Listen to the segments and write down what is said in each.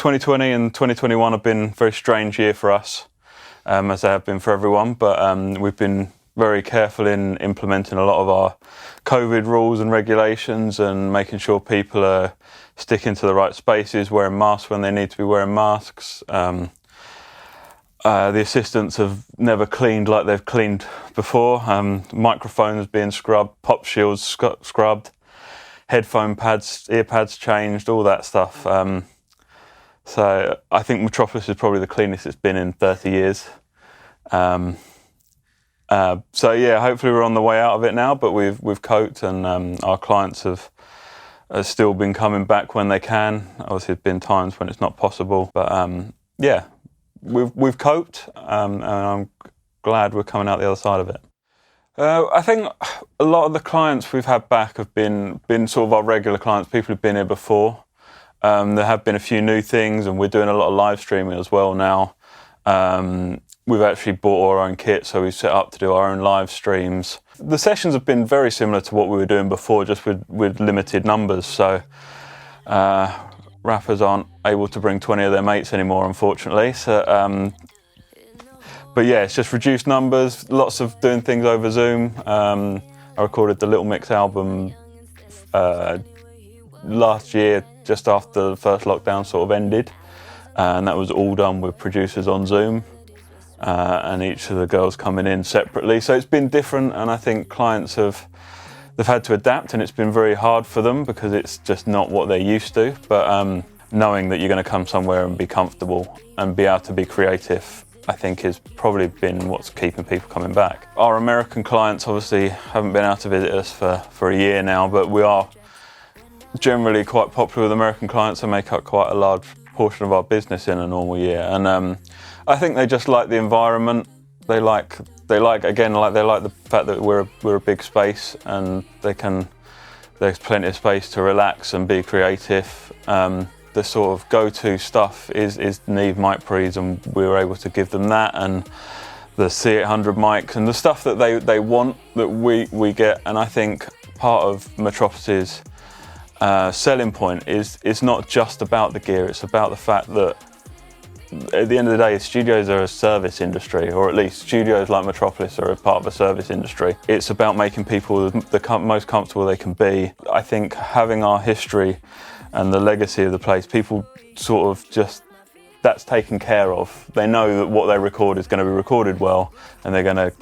2020 and 2021 have been a very strange year for us, as they have been for everyone, but we've been very careful in implementing a lot of our COVID rules and regulations and making sure people are sticking to the right spaces, wearing masks when they need to be wearing masks. The assistants have never cleaned like they've cleaned before. Microphones being scrubbed, pop shields scrubbed, headphone pads, ear pads changed, all that stuff. So I think Metropolis is probably the cleanest it's been in 30 years. So yeah, hopefully we're on the way out of it now, but we've coped, and our clients have still been coming back when they can. Obviously, there's been times when it's not possible, but yeah, we've coped, and I'm glad we're coming out the other side of it. I think a lot of the clients we've had back have been sort of our regular clients, people who've been here before. There have been a few new things, and we're doing a lot of live streaming as well now. We've actually bought our own kit, so we've set up to do our own live streams. The sessions have been very similar to what we were doing before, just with limited numbers. So rappers aren't able to bring 20 of their mates anymore, unfortunately. So, but yeah, it's just reduced numbers, lots of doing things over Zoom. I recorded the Little Mix album last year, just after the first lockdown sort of ended. And that was all done with producers on Zoom. And each of the girls coming in separately. So it's been different, and I think clients they've had to adapt, and it's been very hard for them because it's just not what they're used to. But knowing that you're going to come somewhere and be comfortable and be able to be creative, I think has probably been what's keeping people coming back. Our American clients obviously haven't been able to visit us for a year now, but we are generally quite popular with American clients and make up quite a large portion of our business in a normal year. And I think they just like the environment. They like the fact that we're a big space, and there's plenty of space to relax and be creative. The sort of go-to stuff is Neve mic pre's, and we were able to give them that, and the C800 mics and the stuff that they want that we get. And I think part of Metropolis's selling point is it's not just about the gear, it's about the fact that at the end of the day, studios are a service industry, or at least studios like Metropolis are a part of a service industry. It's about making people the most comfortable they can be. I think having our history and the legacy of the place, people sort of just, that's taken care of. They know that what they record is going to be recorded well, and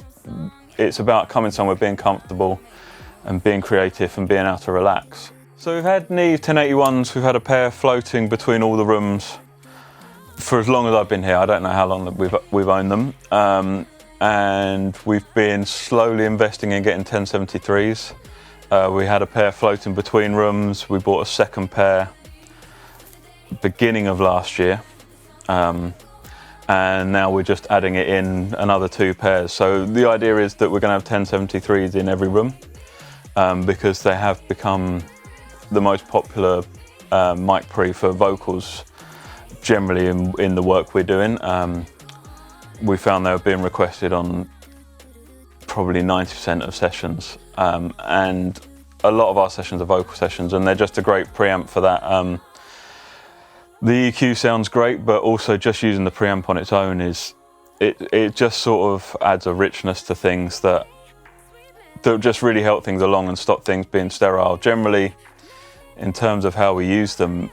it's about coming somewhere, being comfortable and being creative and being able to relax. So we've had Neve 1081s, we've had a pair floating between all the rooms for as long as I've been here. I don't know how long that we've owned them. And we've been slowly investing in getting 1073s. We had a pair floating between rooms. We bought a second pair beginning of last year. And now we're just adding it in another 2 pairs. So the idea is that we're going to have 1073s in every room, because they have become the most popular mic pre for vocals generally in the work we're doing. We found they were being requested on probably 90% of sessions, and a lot of our sessions are vocal sessions, and they're just a great preamp for that. The EQ sounds great, but also just using the preamp on its own it just sort of adds a richness to things that just really help things along and stop things being sterile. Generally, in terms of how we use them,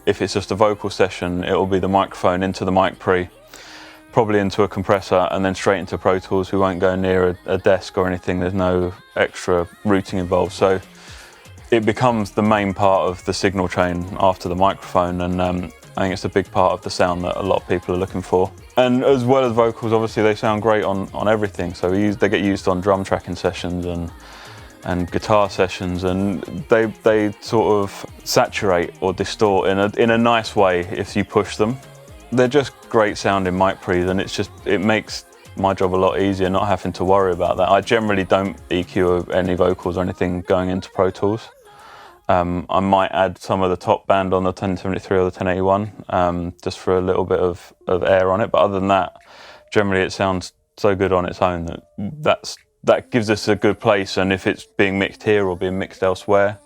if it's just a vocal session, it will be the microphone into the mic pre, probably into a compressor, and then straight into Pro Tools. We won't go near a desk or anything. There's no extra routing involved. So it becomes the main part of the signal chain after the microphone, and I think it's a big part of the sound that a lot of people are looking for. And as well as vocals, obviously they sound great on everything. So they get used on drum tracking sessions and guitar sessions, and they sort of saturate or distort in a nice way if you push them. They're just great sounding mic pre's, and it makes my job a lot easier not having to worry about that. I generally don't EQ any vocals or anything going into Pro Tools. I might add some of the top band on the 1073 or the 1081 just for a little bit of air on it, but other than that, generally it sounds so good on its own that gives us a good place. And if it's being mixed here or being mixed elsewhere,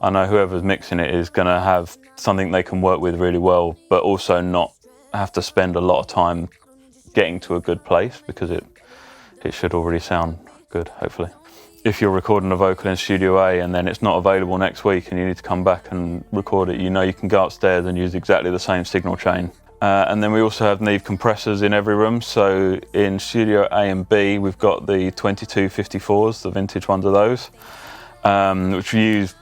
I know whoever's mixing it is going to have something they can work with really well, but also not have to spend a lot of time getting to a good place, because it should already sound good, hopefully. If you're recording a vocal in Studio A and then it's not available next week and you need to come back and record it, you know you can go upstairs and use exactly the same signal chain. And then we also have neve compressors in every room. So in Studio A and B, we've got the 2254s, the vintage ones of those, which we use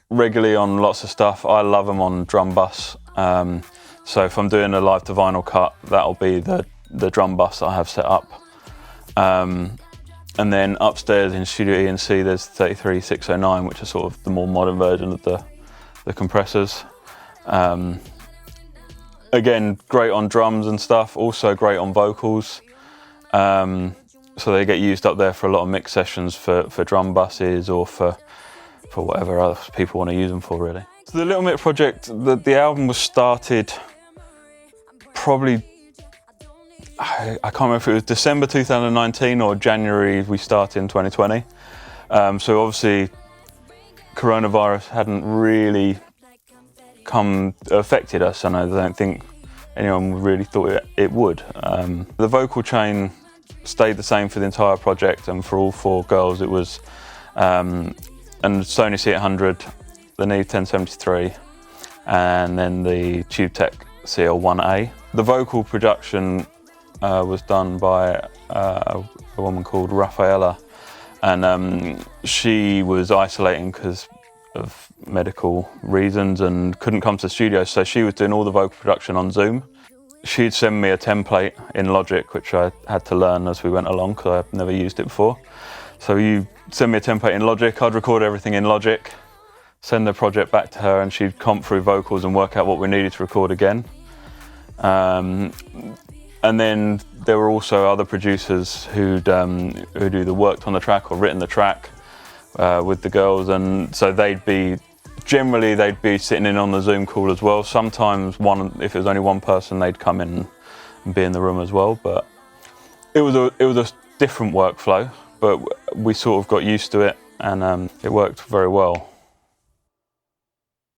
regularly on lots of stuff. I love them on drum bus. So if I'm doing a live to vinyl cut, that'll be the drum bus I have set up. And then upstairs in Studio E and C, there's 33609, which is sort of the more modern version of the compressors. Again, great on drums and stuff, also great on vocals. So they get used up there for a lot of mix sessions for drum buses or for whatever else people want to use them for, really. So the Little Mick project, the album was started probably, I can't remember if it was December 2019 or January we started in 2020. So obviously coronavirus hadn't really affected us, and I don't think anyone really thought it would. The vocal chain stayed the same for the entire project, and for all 4 girls it was and Sony C800, the Neve 1073, and then the Tube Tech CL1A. The vocal production was done by a woman called Rafaela, and she was isolating because of medical reasons and couldn't come to the studio, so she was doing all the vocal production on Zoom. She'd send me a template in Logic, which I had to learn as we went along because I've never used it before. So you send me a template in Logic, I'd record everything in Logic, send the project back to her, and she'd comp through vocals and work out what we needed to record again. And then there were also other producers who'd either worked on the track or written the track with the girls, and so they'd be sitting in on the Zoom call as well. Sometimes if it was only one person, they'd come in and be in the room as well. But it was a different workflow, but we sort of got used to it, and it worked very well.